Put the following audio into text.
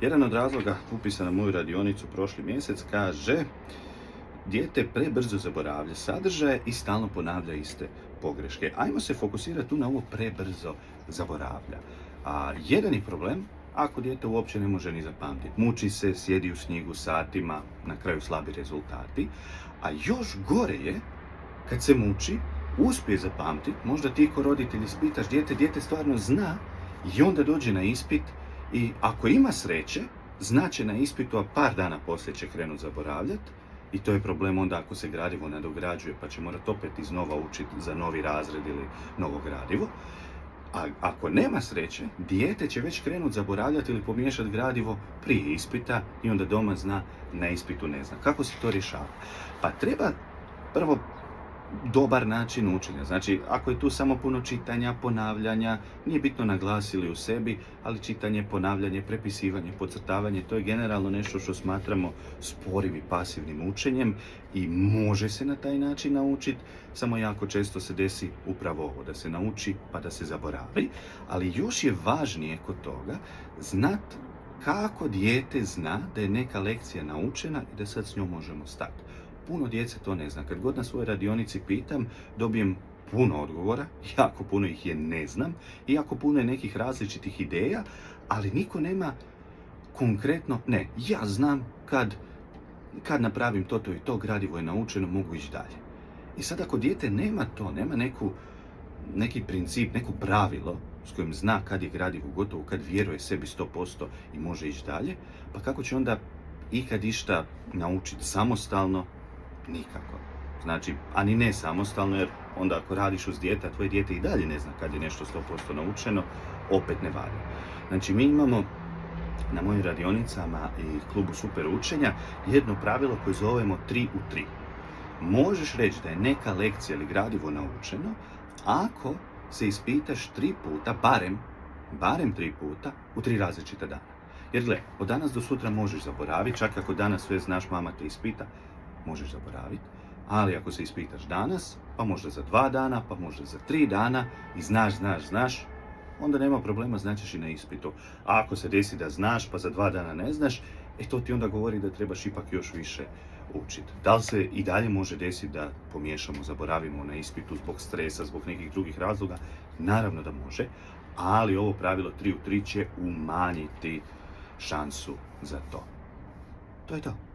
Jedan od razloga upisa na moju radionicu prošli mjesec kaže dijete prebrzo zaboravlja sadržaje i stalno ponavlja iste pogreške. Ajmo se fokusirati tu na ovo prebrzo zaboravlja. A jedan je problem ako dijete uopće ne može ni zapamtiti. Muči se, sjedi u knjigu satima, na kraju slabi rezultati. A još gore je kad se muči, uspije zapamtiti, možda ti ko roditelj ispitaš dijete stvarno zna i onda dođe na ispit i ako ima sreće, znaće na ispitu, a par dana poslije će krenuti zaboravljati. I to je problem onda ako se gradivo nadograđuje, pa će morati opet iznova učiti za novi razred ili novo gradivo. A ako nema sreće, dijete će već krenuti zaboravljati ili pomiješati gradivo prije ispita i onda doma zna, na ispitu ne zna. Kako se to rješava? Pa treba prvo dobar način učenja. Znači, ako je tu samo puno čitanja, ponavljanja, nije bitno naglasili u sebi, ali čitanje, ponavljanje, prepisivanje, podcrtavanje, to je generalno nešto što smatramo sporim i pasivnim učenjem i može se na taj način naučiti, samo jako često se desi upravo ovo, da se nauči pa da se zaboravi, ali još je važnije kod toga znat kako dijete zna da je neka lekcija naučena i da sad s njom možemo stati. Puno djece to ne zna. Kad god na svojoj radionici pitam, dobijem puno odgovora, jako puno ih je ne znam, i jako puno je nekih različitih ideja, ali niko nema konkretno, ne, ja znam kad napravim to i to, gradivo je naučeno, mogu ići dalje. I sad ako dijete nema to, nema neki princip, neko pravilo s kojim zna kad je gradivo gotovo, kad vjeruje sebi 100% i može ići dalje, pa kako će onda ikad išta naučiti samostalno? Nikako. Znači, a ni ne samostalno, jer onda ako radiš uz dijete, a tvoje dijete i dalje ne zna kad je nešto 100% naučeno, opet ne valja. Znači, mi imamo na mojim radionicama i klubu Super učenja jedno pravilo koje zovemo 3 u 3. Možeš reći da je neka lekcija ili gradivo naučeno ako se ispitaš 3 puta, barem 3 puta, u 3 različita dana. Jer gle, od danas do sutra možeš zaboraviti, čak ako danas sve znaš, mama te ispita, možeš zaboraviti, ali ako se ispitaš danas, pa možda za 2 dana, pa možda za 3 dana i znaš, onda nema problema, znaćeš i na ispitu. A ako se desi da znaš, pa za 2 dana ne znaš, to ti onda govori da trebaš ipak još više učiti. Da li se i dalje može desiti da pomiješamo, zaboravimo na ispitu zbog stresa, zbog nekih drugih razloga? Naravno da može, ali ovo pravilo 3 u 3 će umanjiti šansu za to. To je to.